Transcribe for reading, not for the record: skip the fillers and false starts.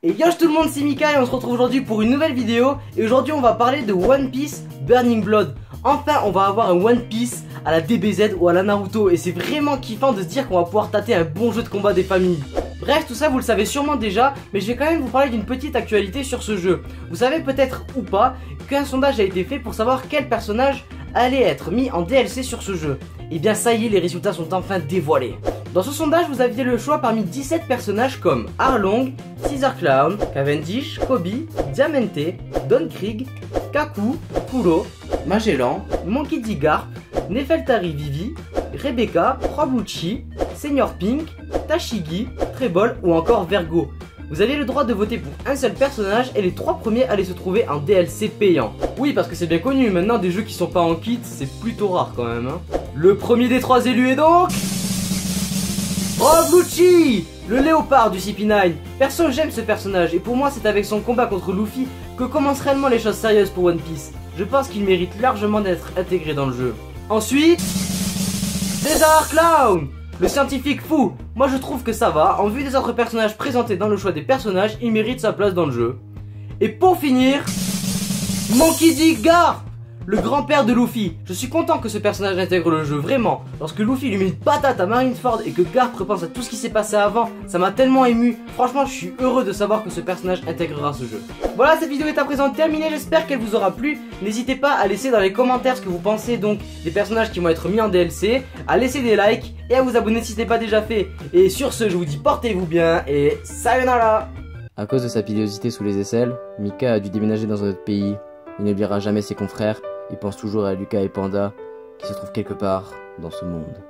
Et yo tout le monde, c'est Mika et on se retrouve aujourd'hui pour une nouvelle vidéo. Et aujourd'hui on va parler de One Piece Burning Blood. Enfin on va avoir un One Piece à la DBZ ou à la Naruto. Et c'est vraiment kiffant de se dire qu'on va pouvoir tâter un bon jeu de combat des familles. Bref, tout ça vous le savez sûrement déjà, mais je vais quand même vous parler d'une petite actualité sur ce jeu. Vous savez peut-être ou pas qu'un sondage a été fait pour savoir quel personnage allait être mis en DLC sur ce jeu. Et bien ça y est, les résultats sont enfin dévoilés. Dans ce sondage, vous aviez le choix parmi 17 personnages comme Arlong, Caesar Clown, Cavendish, Kobe, Diamante, Don Krieg, Kaku, Kuro, Magellan, Monkey D. Garp, Nefeltari Vivi, Rebecca, Probucci, Senior Pink, Tashigi, Trebol ou encore Vergo. Vous aviez le droit de voter pour un seul personnage et les 3 premiers allaient se trouver en DLC payant. Oui, parce que c'est bien connu, maintenant des jeux qui sont pas en kit, c'est plutôt rare quand même. Le premier des 3 élus est donc... Probucci, le léopard du CP9. Perso, j'aime ce personnage et pour moi c'est avec son combat contre Luffy que commencent réellement les choses sérieuses pour One Piece. Je pense qu'il mérite largement d'être intégré dans le jeu. Ensuite, Caesar Clown, le scientifique fou. Moi je trouve que ça va, en vue des autres personnages présentés dans le choix des personnages, il mérite sa place dans le jeu. Et pour finir, Monkey D. Garp, le grand-père de Luffy. Je suis content que ce personnage intègre le jeu, vraiment. Lorsque Luffy lui met une patate à Marineford et que Garp repense à tout ce qui s'est passé avant, ça m'a tellement ému. Franchement, je suis heureux de savoir que ce personnage intégrera ce jeu. Voilà, cette vidéo est à présent terminée, j'espère qu'elle vous aura plu. N'hésitez pas à laisser dans les commentaires ce que vous pensez donc des personnages qui vont être mis en DLC, à laisser des likes et à vous abonner si ce n'est pas déjà fait. Et sur ce, je vous dis portez-vous bien et sayonara. À cause de sa pilosité sous les aisselles, Mika a dû déménager dans un autre pays. Il n'oubliera jamais ses confrères. Il pense toujours à Lucas et Panda, qui se trouvent quelque part dans ce monde.